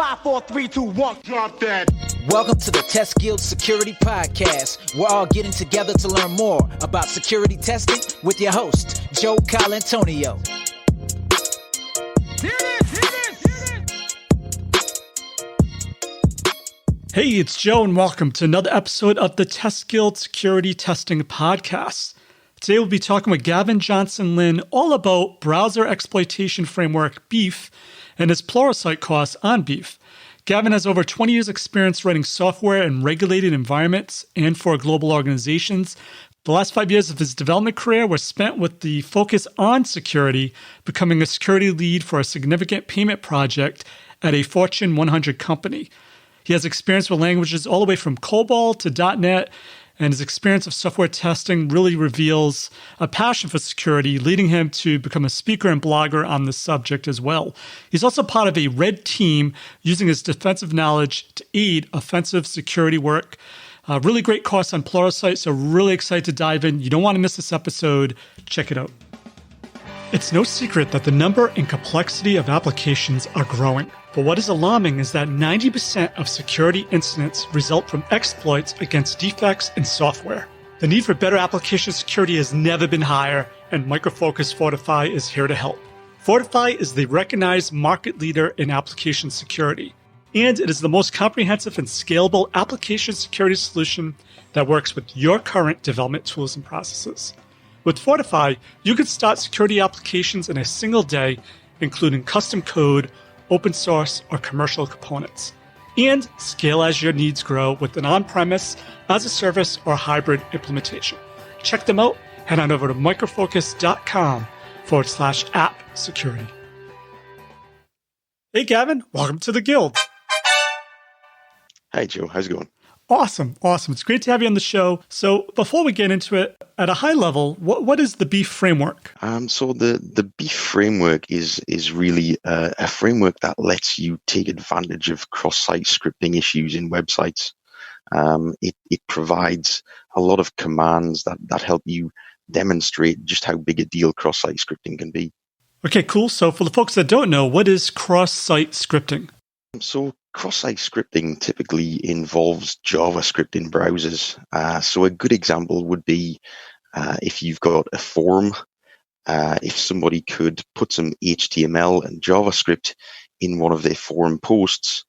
5, 4, 3, 2, 1. Drop that. Welcome to the Test Guild Security Podcast. We're all getting together to learn more about security testing with your host, Joe Colantonio. Hey, it's Joe, and welcome to another episode of the Test Guild Security Testing Podcast. Today we'll be talking with Gavin Johnson-Lynn all about browser exploitation framework BeEF and his Pluralsight course on BeEF. Gavin has over 20 years experience writing software in regulated environments and for global organizations. The last 5 years of his development career were spent with the focus on security, becoming a security lead for a significant payment project at a Fortune 100 company. He has experience with languages all the way from COBOL to .NET, and his experience of software testing really reveals a passion for security, leading him to become a speaker and blogger on this subject as well. He's also part of a red team using his defensive knowledge to aid offensive security work. Really great course on Pluralsight, so really excited to dive in. You don't want to miss this episode. Check it out. It's no secret that the number and complexity of applications are growing. But what is alarming is that 90% of security incidents result from exploits against defects in software. The need for better application security has never been higher, and Micro Focus Fortify is here to help. Fortify is the recognized market leader in application security, and it is the most comprehensive and scalable application security solution that works with your current development tools and processes. With Fortify, you can start security applications in a single day, including custom code, open source, or commercial components, and scale as your needs grow with an on-premise, as-a-service, or hybrid implementation. Check them out. Head on over to microfocus.com/app security. Hey, Gavin. Welcome to the Guild. Hi, Joe. How's it going? Awesome. It's great to have you on the show. So before we get into it, at a high level, what is the BeEF framework? So the BeEF framework is really a framework that lets you take advantage of cross-site scripting issues in websites. It provides a lot of commands that help you demonstrate just how big a deal cross-site scripting can be. Okay, cool. So for the folks that don't know, what is cross-site scripting? So cross-site scripting typically involves JavaScript in browsers. So a good example would be if you've got a forum, if somebody could put some HTML and JavaScript in one of their forum posts,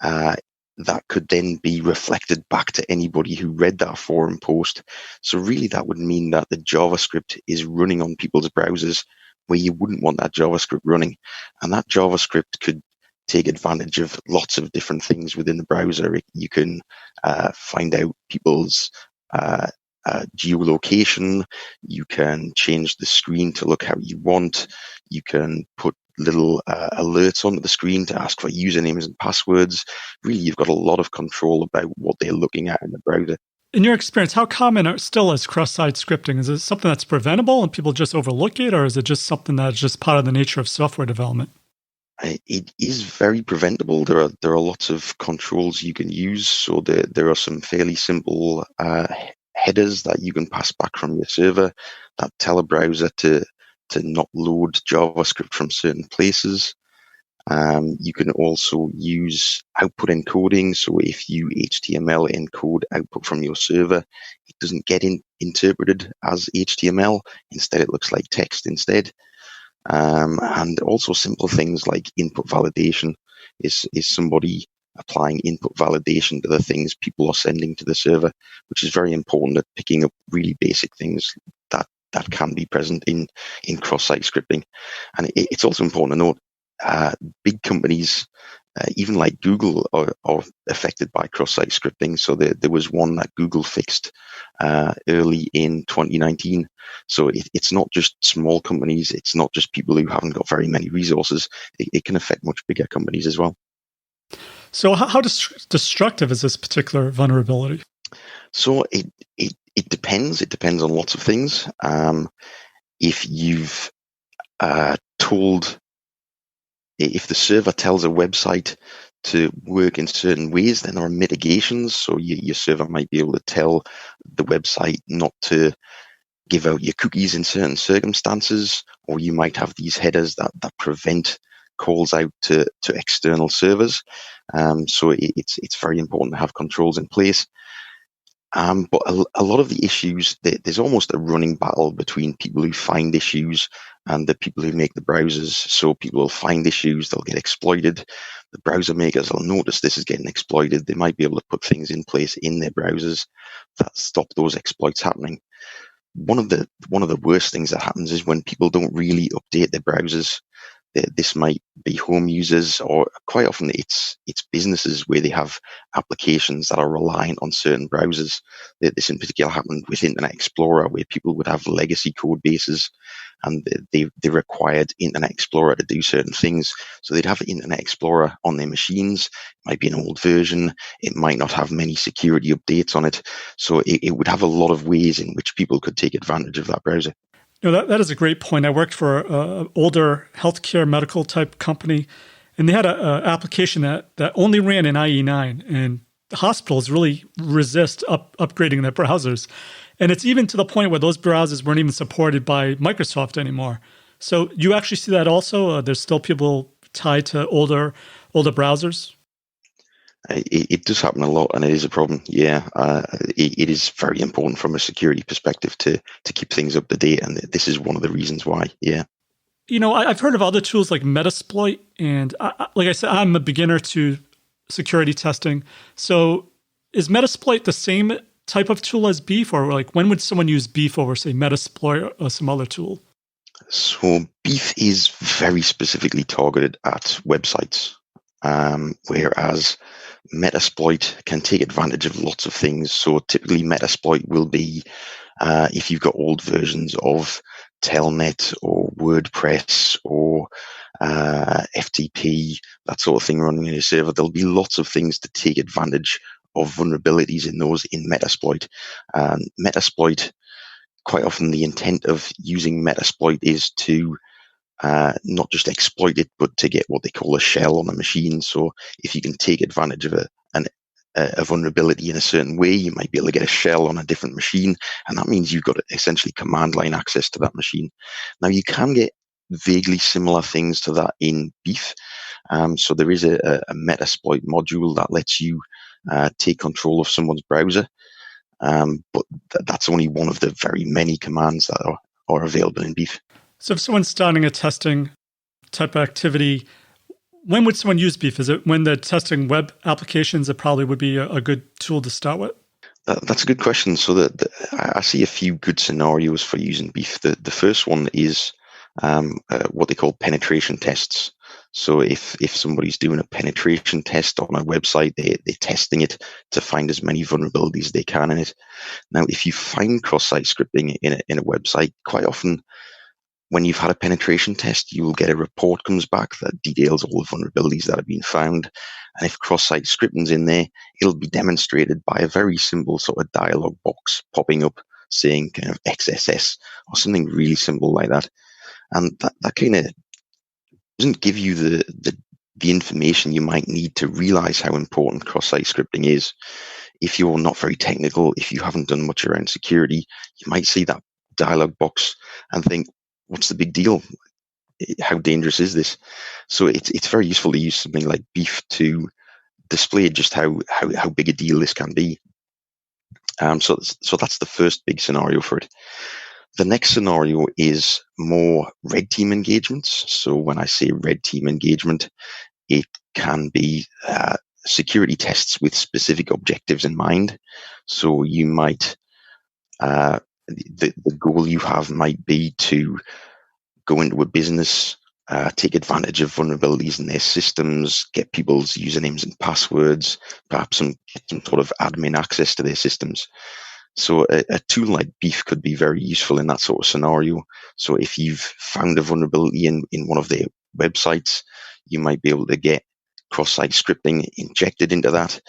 that could then be reflected back to anybody who read that forum post. So really that would mean that the JavaScript is running on people's browsers where you wouldn't want that JavaScript running. And that JavaScript could take advantage of lots of different things within the browser. You can find out people's geolocation. You can change the screen to look how you want. You can put little alerts onto the screen to ask for usernames and passwords. Really, you've got a lot of control about what they're looking at in the browser. In your experience, how common still is cross-site scripting? Is it something that's preventable and people just overlook it, or is it just something that's just part of the nature of software development? It is very preventable. There are lots of controls you can use. So there are some fairly simple headers that you can pass back from your server that tell a browser to not load JavaScript from certain places. You can also use output encoding. So if you HTML encode output from your server, it doesn't get interpreted as HTML. Instead, it looks like text instead. And also simple things like input validation is somebody applying input validation to the things people are sending to the server, which is very important at picking up really basic things that can be present in cross-site scripting. And it's also important to note, big companies, even like Google, are affected by cross-site scripting. So there was one that Google fixed early in 2019. So it's not just small companies. It's not just people who haven't got very many resources. It can affect much bigger companies as well. So how destructive is this particular vulnerability? So it depends. It depends on lots of things. If you've if the server tells a website to work in certain ways, then there are mitigations. So your server might be able to tell the website not to give out your cookies in certain circumstances, or you might have these headers that prevent calls out to external servers. So it's very important to have controls in place. But a lot of the issues, there's almost a running battle between people who find issues and the people who make the browsers. So people will find issues, they'll get exploited. The browser makers will notice this is getting exploited. They might be able to put things in place in their browsers that stop those exploits happening. One of the worst things that happens is when people don't really update their browsers. This might be home users, or quite often it's businesses where they have applications that are reliant on certain browsers. This in particular happened with Internet Explorer, where people would have legacy code bases and they required Internet Explorer to do certain things. So they'd have Internet Explorer on their machines. It might be an old version. It might not have many security updates on it. So it would have a lot of ways in which people could take advantage of that browser. No, that is a great point. I worked for an older healthcare medical type company, and they had an application that only ran in IE9, and the hospitals really resist upgrading their browsers. And it's even to the point where those browsers weren't even supported by Microsoft anymore. So you actually see that also? There's still people tied to older browsers? It does happen a lot, and it is a problem. Yeah, it is very important from a security perspective to keep things up to date, and this is one of the reasons why. Yeah. I've heard of other tools like Metasploit, and like I said, I'm a beginner to security testing. So is Metasploit the same type of tool as BeEF, or like when would someone use BeEF over, say, Metasploit or some other tool? So BeEF is very specifically targeted at websites, whereas Metasploit can take advantage of lots of things. So typically Metasploit will be if you've got old versions of Telnet or WordPress or FTP, that sort of thing running in your server, there'll be lots of things to take advantage of vulnerabilities in those in Metasploit. Metasploit, quite often the intent of using Metasploit is to not just exploit it, but to get what they call a shell on a machine. So if you can take advantage of a vulnerability in a certain way, you might be able to get a shell on a different machine, and that means you've got essentially command line access to that machine. Now you can get vaguely similar things to that in BeEF. So there is a Metasploit module that lets you take control of someone's browser, but that's only one of the very many commands that are available in BeEF. So if someone's starting a testing type of activity, when would someone use BeEF? Is it when they're testing web applications? It probably would be a good tool to start with. That's a good question. So I see a few good scenarios for using BeEF. The first one is what they call penetration tests. So if somebody's doing a penetration test on a website, they're testing it to find as many vulnerabilities as they can in it. Now, if you find cross-site scripting in a website, quite often when you've had a penetration test, you will get a report comes back that details all the vulnerabilities that have been found. And if cross-site scripting's in there, it'll be demonstrated by a very simple sort of dialog box popping up saying kind of XSS or something really simple like that. And that kind of doesn't give you the information you might need to realize how important cross-site scripting is. If you're not very technical, if you haven't done much around security, you might see that dialog box and think, what's the big deal? How dangerous is this? So it's very useful to use something like BeEF to display just how big a deal this can be. So that's the first big scenario for it. The next scenario is more red team engagements. So when I say red team engagement, it can be security tests with specific objectives in mind. So you might the goal you have might be to go into a business, take advantage of vulnerabilities in their systems, get people's usernames and passwords, perhaps some sort of admin access to their systems. So a tool like BeEF could be very useful in that sort of scenario. So if you've found a vulnerability in one of their websites, you might be able to get cross-site scripting injected into that.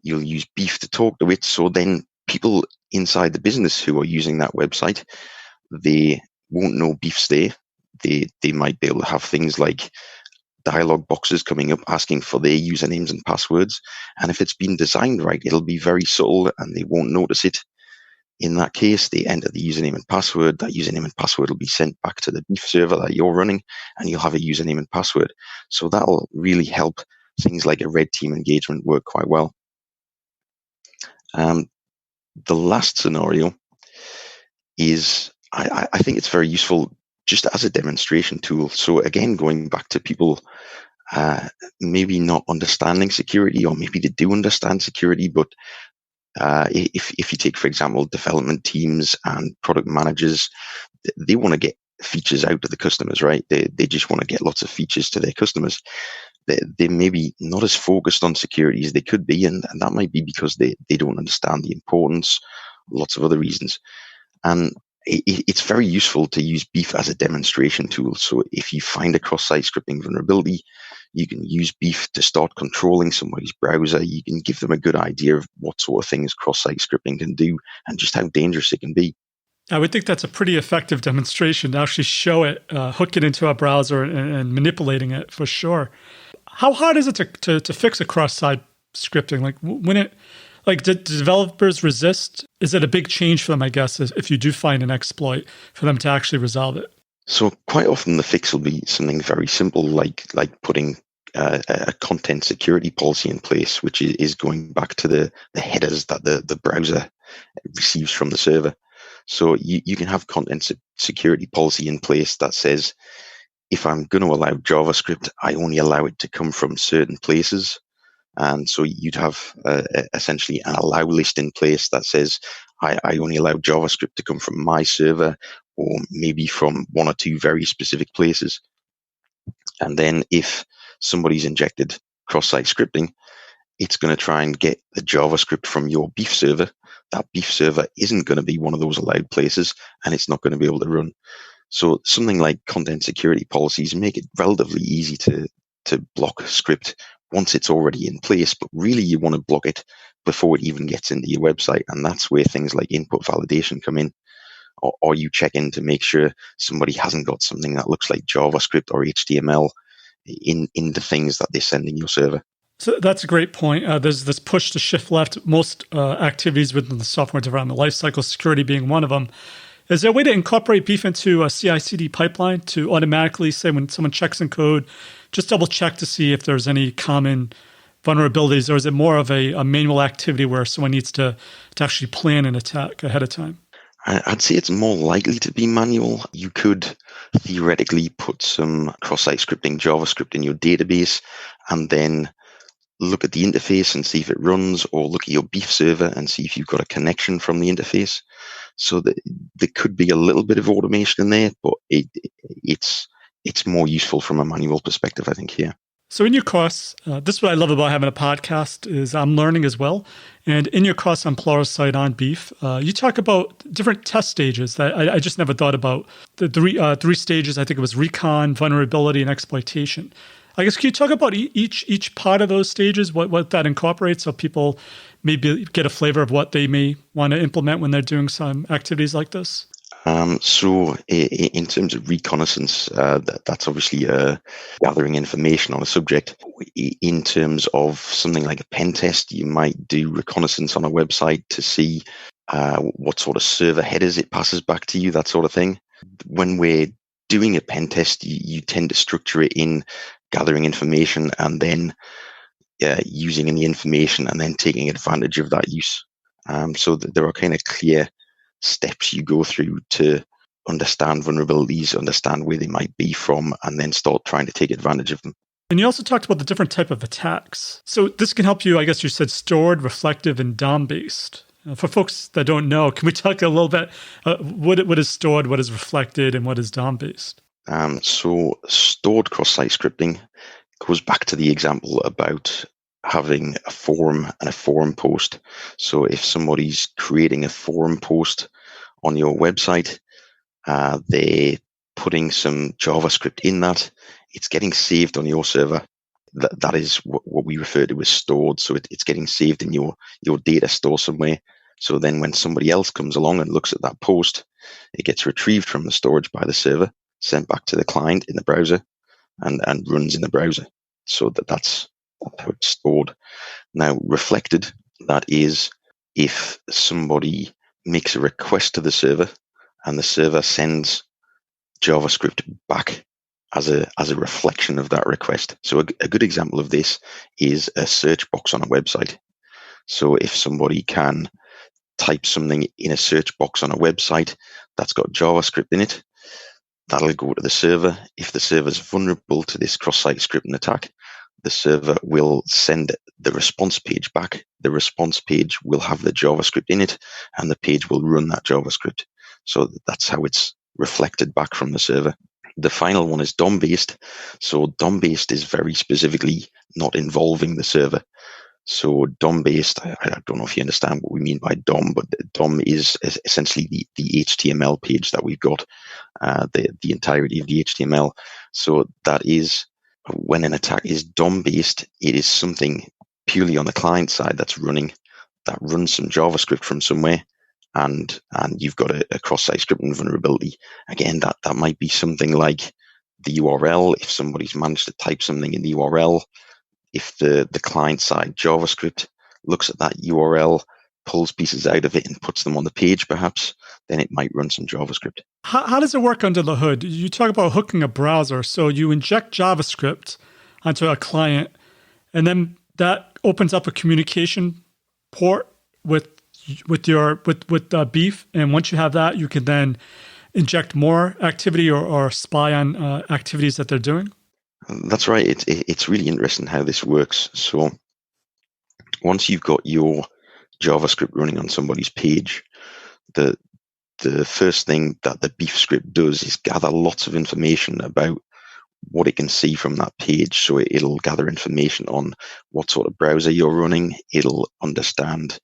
You'll use BeEF to talk to it. So then people inside the business who are using that website, they won't know BeEF's there. They might be able to have things like dialog boxes coming up asking for their usernames and passwords. And if it's been designed right, it'll be very subtle and they won't notice it. In that case, they enter the username and password. That username and password will be sent back to the BeEF server that you're running, and you'll have a username and password. So that'll really help things like a red team engagement work quite well. The last scenario is, I think it's very useful just as a demonstration tool. So again, going back to people maybe not understanding security, or maybe they do understand security, but if you take, for example, development teams and product managers, they want to get features out to the customers, right? They just want to get lots of features to their customers. They may be not as focused on security as they could be, and that might be because they don't understand the importance, lots of other reasons. And it's very useful to use BeEF as a demonstration tool. So if you find a cross-site scripting vulnerability, you can use BeEF to start controlling somebody's browser. You can give them a good idea of what sort of things cross-site scripting can do and just how dangerous it can be. I would think that's a pretty effective demonstration to actually show it, hook it into a browser and manipulating it for sure. How hard is it to fix a cross-site scripting? Do developers resist? Is it a big change for them, I guess, if you do find an exploit, for them to actually resolve it? So quite often the fix will be something very simple, like putting a content security policy in place, which is going back to the headers that the browser receives from the server. So you can have content security policy in place that says, if I'm going to allow JavaScript, I only allow it to come from certain places. And so you'd have essentially an allow list in place that says, I only allow JavaScript to come from my server, or maybe from one or two very specific places. And then if somebody's injected cross-site scripting, it's going to try and get the JavaScript from your BeEF server. That BeEF server isn't going to be one of those allowed places, and it's not going to be able to run. So something like content security policies make it relatively easy to block script once it's already in place, but really you want to block it before it even gets into your website. And that's where things like input validation come in, or you check in to make sure somebody hasn't got something that looks like JavaScript or HTML in the things that they send in your server. So that's a great point. There's this push to shift left, most activities within the software development lifecycle, security being one of them. Is there a way to incorporate BeEF into a CICD pipeline to automatically say when someone checks in code, just double check to see if there's any common vulnerabilities, or is it more of a manual activity where someone needs to actually plan an attack ahead of time? I'd say it's more likely to be manual. You could theoretically put some cross-site scripting JavaScript in your database and then look at the interface and see if it runs, or look at your BeEF server and see if you've got a connection from the interface. So there could be a little bit of automation in there, but it's more useful from a manual perspective, I think, here. So in your course, this is what I love about having a podcast, is I'm learning as well. And in your course on Pluralsight on BeEF, you talk about different test stages that I just never thought about. The three stages, I think it was recon, vulnerability, and exploitation. I guess, can you talk about each part of those stages, what that incorporates, so people maybe get a flavor of what they may want to implement when they're doing some activities like this? So in terms of reconnaissance, that's obviously gathering information on a subject. In terms of something like a pen test, you might do reconnaissance on a website to see what sort of server headers it passes back to you, that sort of thing. When we're doing a pen test, you tend to structure it in gathering information and then using the information and then taking advantage of that use. So that there are kind of clear steps you go through to understand vulnerabilities, understand where they might be from, and then start trying to take advantage of them. And you also talked about the different type of attacks. So this can help you, I guess you said stored, reflective, and DOM-based. For folks that don't know, can we talk a little bit, what is stored, what is reflected, and what is DOM-based? So stored cross-site scripting goes back to the example about having a forum and a forum post. So if somebody's creating a forum post on your website, they're putting some JavaScript in that, it's getting saved on your server. That is what we refer to as stored. So it's getting saved in your data store somewhere. So then when somebody else comes along and looks at that post, it gets retrieved from the storage by the server, sent back to the client in the browser, and runs in the browser. So that's how it's stored. Now, reflected, that is if somebody makes a request to the server, and the server sends JavaScript back as a reflection of that request. So a good example of this is a search box on a website. So if somebody can type something in a search box on a website that's got JavaScript in it, that'll go to the server. If the server's vulnerable to this cross-site scripting attack, the server will send the response page back. The response page will have the JavaScript in it, and the page will run that JavaScript. So that's how it's reflected back from the server. The final one is DOMbased. So DOMbased is very specifically not involving the server. So DOMbased, I don't know if you understand what we mean by DOM, but DOM is essentially the HTML page that we've got, the entirety of the HTML. So that is, when an attack is DOM-based, it is something purely on the client side that runs some JavaScript from somewhere, and you've got a cross-site scripting vulnerability. Again, that might be something like the URL. If somebody's managed to type something in the URL, if the client-side JavaScript looks at that URL, pulls pieces out of it and puts them on the page perhaps, then it might run some JavaScript. How does it work under the hood? You talk about hooking a browser. So you inject JavaScript onto a client, and then that opens up a communication port with BeEF. And once you have that, you can then inject more activity or spy on activities that they're doing. That's right. It's really interesting how this works. So once you've got your JavaScript running on somebody's page, the first thing that the BeEF script does is gather lots of information about what it can see from that page. So it'll gather information on what sort of browser you're running. It'll understand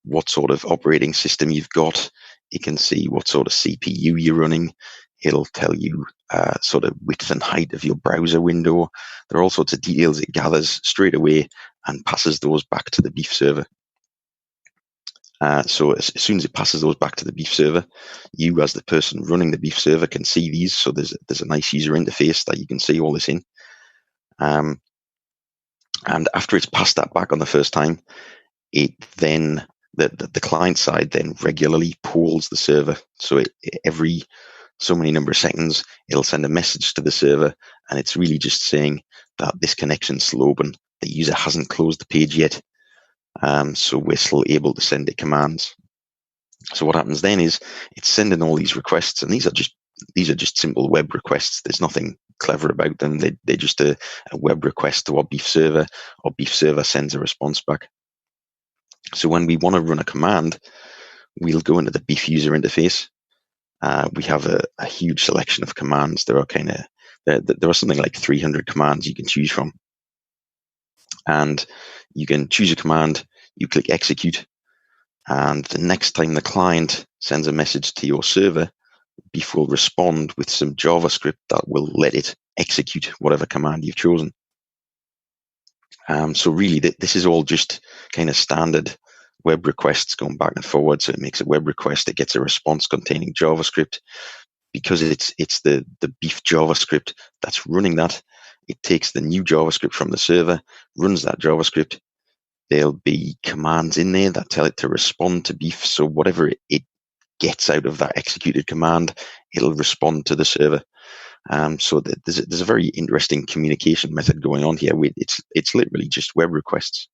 what sort of operating system you've got. It can see what sort of CPU you're running. It'll tell you sort of width and height of your browser window. There are all sorts of details it gathers straight away and passes those back to the BeEF server. So as soon as it passes those back to the BeEF server, you as the person running the BeEF server can see these. So there's a nice user interface that you can see all this in. And after it's passed that back on the first time, it then the client side then regularly polls the server. So every so many number of seconds, it'll send a message to the server, and it's really just saying that this connection's still open. The user hasn't closed the page yet. So we're still able to send it commands. So what happens then is it's sending all these requests, and these are just simple web requests. There's nothing clever about them. They're just a web request to our BeEF server. Our BeEF server sends a response back. So when we want to run a command, we'll go into the BeEF user interface. We have a huge selection of commands. There are something like 300 commands you can choose from. And you can choose a command, you click execute, and the next time the client sends a message to your server, BeEF will respond with some JavaScript that will let it execute whatever command you've chosen. So really, this is all just kind of standard web requests going back and forward. So it makes a web request, it gets a response containing JavaScript. Because it's the BeEF JavaScript that's running that, it takes the new JavaScript from the server, runs that JavaScript. There'll be commands in there that tell it to respond to BeEF. So whatever it gets out of that executed command, it'll respond to the server. So there's a very interesting communication method going on here. It's literally just web requests.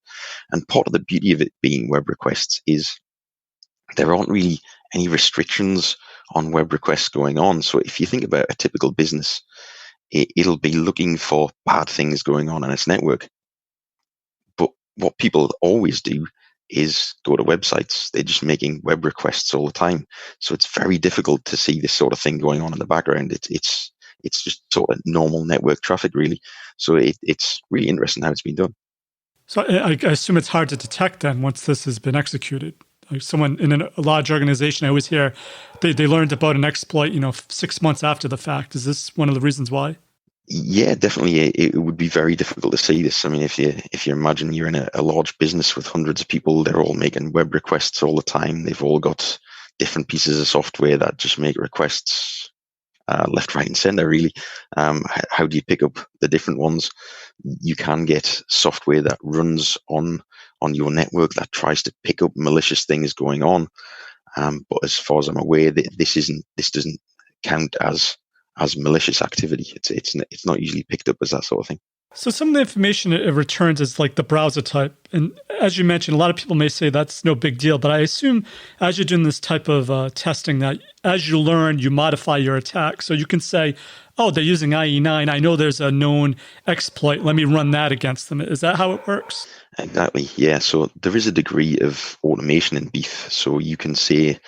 And part of the beauty of it being web requests is there aren't really any restrictions on web requests going on. So if you think about a typical business, it'll be looking for bad things going on its network. But what people always do is go to websites. They're just making web requests all the time. So it's very difficult to see this sort of thing going on in the background. It's just sort of normal network traffic, really. So it's really interesting how it's been done. So I assume it's hard to detect then once this has been executed. Like someone in a large organization, I always hear they learned about an exploit, 6 months after the fact. Is this one of the reasons why? Yeah, definitely. It would be very difficult to see this. I mean, if you imagine you're in a large business with hundreds of people, they're all making web requests all the time. They've all got different pieces of software that just make requests left, right, and center, really. How do you pick up the different ones? You can get software that runs on your network that tries to pick up malicious things going on. But as far as I'm aware, this doesn't count as malicious activity. It's not usually picked up as that sort of thing. So some of the information it returns is like the browser type. And as you mentioned, a lot of people may say that's no big deal, but I assume as you're doing this type of testing that as you learn, you modify your attack. So you can say, oh, they're using IE9. I know there's a known exploit. Let me run that against them. Is that how it works? Exactly, yeah. So there is a degree of automation in BeEF. So you can say,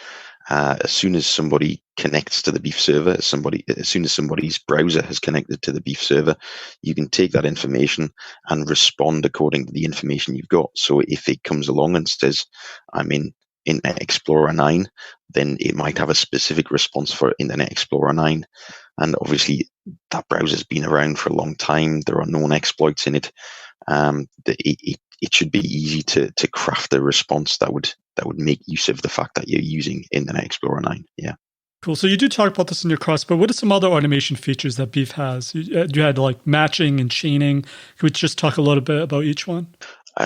as soon as somebody connects to the BeEF server, as soon as somebody's browser has connected to the BeEF server, you can take that information and respond according to the information you've got. So if it comes along and says, I'm in Internet Explorer 9, then it might have a specific response for Internet Explorer 9. And obviously, that browser's been around for a long time. There are known exploits in it. It should be easy to craft a response that would make use of the fact that you're using Internet Explorer 9. Yeah. Cool. So you do talk about this in your course, but what are some other automation features that BeEF has? You had like matching and chaining. Can we just talk a little bit about each one?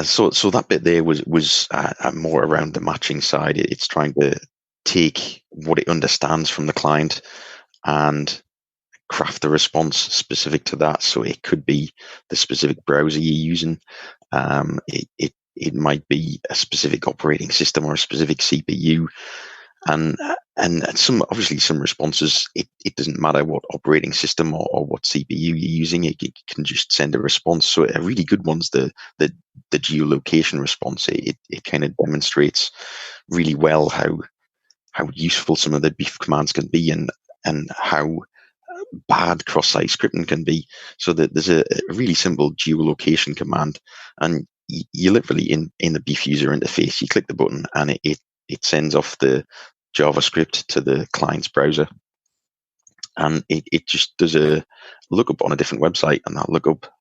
So that bit there was more around the matching side. It's trying to take what it understands from the client and craft a response specific to that. So it could be the specific browser you're using. It might be a specific operating system or a specific CPU. And some responses, it doesn't matter what operating system or what CPU you're using, it can just send a response. So a really good one's the geolocation response. It kind of demonstrates really well how useful some of the BeEF commands can be and how bad cross-site scripting can be. So that there's a really simple geolocation command, and you literally in the BeEF user interface, you click the button and it sends off the JavaScript to the client's browser, and it just does a lookup on a different website, and that lookup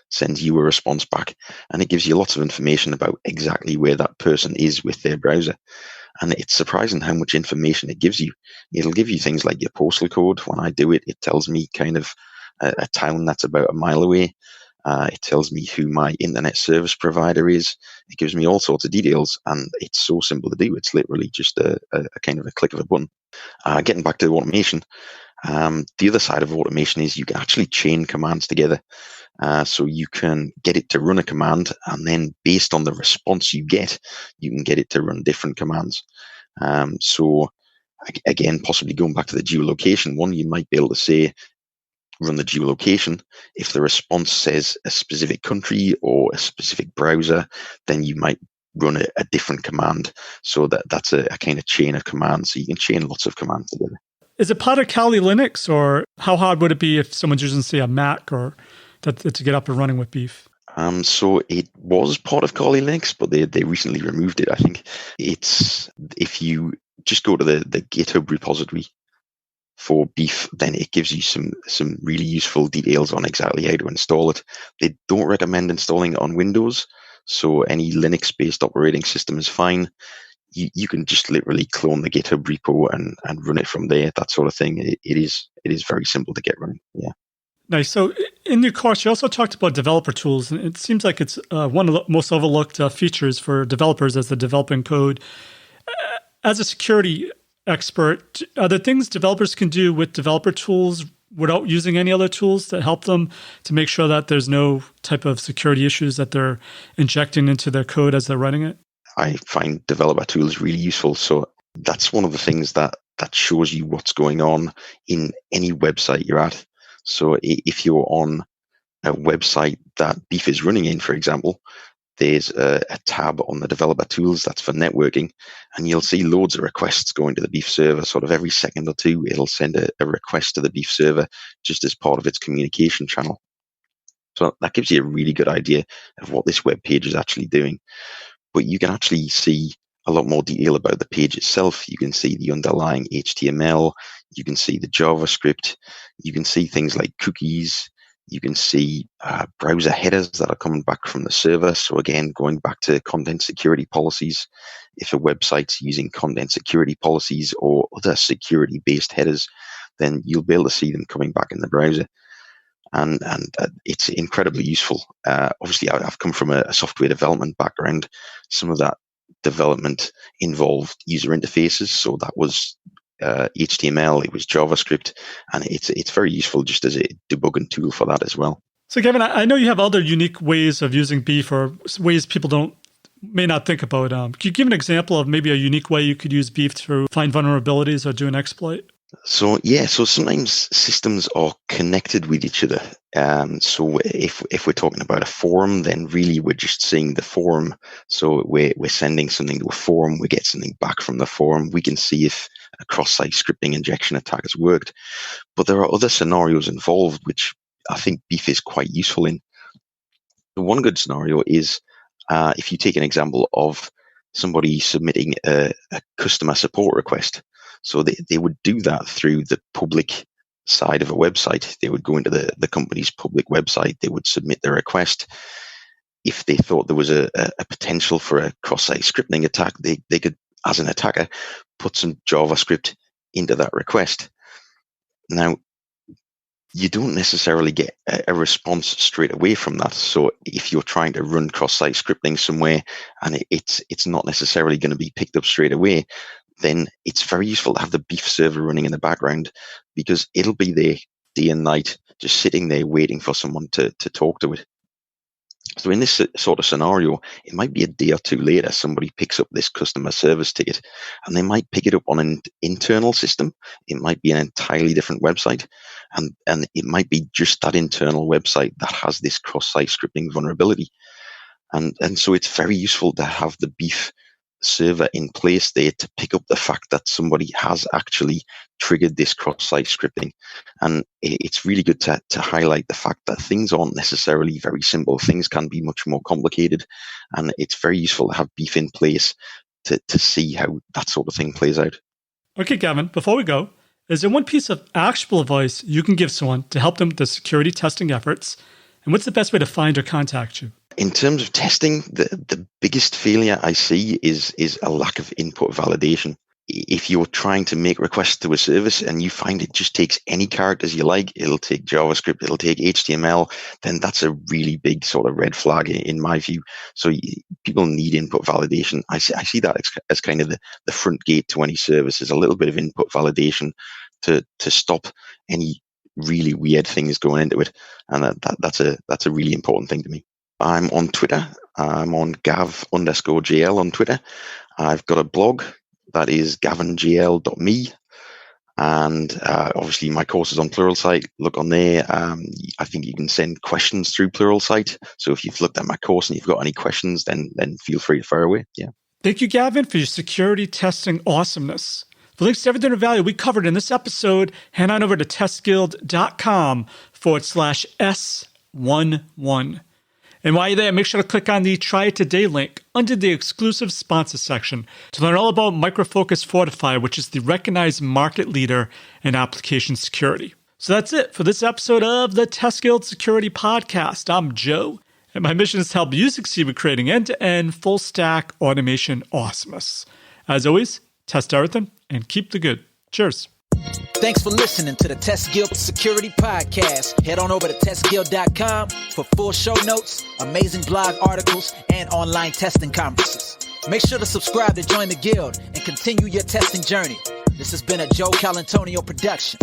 sends you a response back, and it gives you lots of information about exactly where that person is with their browser. And it's surprising how much information it gives you. It'll give you things like your postal code. When I do it, it tells me kind of a town that's about a mile away. It tells me who my internet service provider is. It gives me all sorts of details, and it's so simple to do. It's literally just a kind of a click of a button. Getting back to automation, the other side of automation is you can actually chain commands together. So you can get it to run a command, and then based on the response you get, you can get it to run different commands. So again, possibly going back to the geolocation one, you might be able to say, run the geolocation. If the response says a specific country or a specific browser, then you might run a different command. So that's a kind of chain of commands. So you can chain lots of commands together. Is it part of Kali Linux, or how hard would it be if someone's using, say, a Mac or to get up and running with BeEF? So it was part of Kali Linux, but they recently removed it. I think it's, if you just go to the GitHub repository for BeEF, then it gives you some really useful details on exactly how to install it. They don't recommend installing it on Windows, so any Linux-based operating system is fine. You can just literally clone the GitHub repo and run it from there, that sort of thing. It is very simple to get running. Yeah. Nice. So in your course, you also talked about developer tools, and it seems like it's one of the most overlooked features for developers as they're developing code. As a security expert, are there things developers can do with developer tools without using any other tools that help them to make sure that there's no type of security issues that they're injecting into their code as they're running it? I find developer tools really useful. So that's one of the things that shows you what's going on in any website you're at. So if you're on a website that BeEF is running in, for example, there's a tab on the developer tools that's for networking, and you'll see loads of requests going to the BeEF server. Sort of every second or two, it'll send a request to the BeEF server just as part of its communication channel. So that gives you a really good idea of what this web page is actually doing. But you can actually see a lot more detail about the page itself. You can see the underlying HTML. You can see the JavaScript. You can see things like cookies. You can see browser headers that are coming back from the server. So again, going back to content security policies, if a website's using content security policies or other security-based headers, then you'll be able to see them coming back in the browser. And it's incredibly useful. Obviously, I've come from a software development background. Some of that development involved user interfaces. So that was HTML, it was JavaScript, and it's very useful just as a debugging tool for that as well. So Gavin, I know you have other unique ways of using BeEF, or ways people may not think about. Could you give an example of maybe a unique way you could use BeEF to find vulnerabilities or do an exploit? So sometimes systems are connected with each other. So if we're talking about a forum, then really we're just seeing the forum. So we're sending something to a forum, we get something back from the forum. We can see if a cross-site scripting injection attack has worked. But there are other scenarios involved, which I think BeEF is quite useful in. The one good scenario is if you take an example of somebody submitting a customer support request. So they would do that through the public side of a website. They would go into the company's public website. They would submit their request. If they thought there was a potential for a cross-site scripting attack, they could, as an attacker, put some JavaScript into that request. Now, you don't necessarily get a response straight away from that. So if you're trying to run cross-site scripting somewhere and it's not necessarily going to be picked up straight away, then it's very useful to have the BeEF server running in the background, because it'll be there day and night, just sitting there waiting for someone to talk to it. So in this sort of scenario, it might be a day or two later, somebody picks up this customer service ticket, and they might pick it up on an internal system. It might be an entirely different website, and it might be just that internal website that has this cross-site scripting vulnerability. And so it's very useful to have the BeEF server in place there to pick up the fact that somebody has actually triggered this cross-site scripting. And it's really good to highlight the fact that things aren't necessarily very simple. Things can be much more complicated, and it's very useful to have BeEF in place to see how that sort of thing plays out. Okay, Gavin, before we go, is there one piece of actionable advice you can give someone to help them with the security testing efforts? And what's the best way to find or contact you? In terms of testing, the biggest failure I see is a lack of input validation. If you're trying to make requests to a service and you find it just takes any characters you like, it'll take JavaScript, it'll take HTML, then that's a really big sort of red flag in my view. So people need input validation. I see that as kind of the front gate to any service, is a little bit of input validation to stop any really weird things going into it. And that's a really important thing to me. I'm on Twitter. I'm on Gav_JL on Twitter. I've got a blog that is gavinsgl.me. And obviously my course is on Pluralsight. Look on there. I think you can send questions through Pluralsight. So if you've looked at my course and you've got any questions, then feel free to fire away. Yeah. Thank you, Gavin, for your security testing awesomeness. For links to everything of value we covered in this episode, head on over to testguild.com/S11. And while you're there, make sure to click on the Try It Today link under the exclusive sponsor section to learn all about Micro Focus Fortify, which is the recognized market leader in application security. So that's it for this episode of the Test Guild Security Podcast. I'm Joe, and my mission is to help you succeed with creating end-to-end full-stack automation awesomeness. As always, test everything and keep the good. Cheers. Thanks for listening to the Test Guild Security Podcast. Head on over to testguild.com for full show notes, amazing blog articles, and online testing conferences. Make sure to subscribe to join the guild and continue your testing journey. This has been a Joe Colantonio production.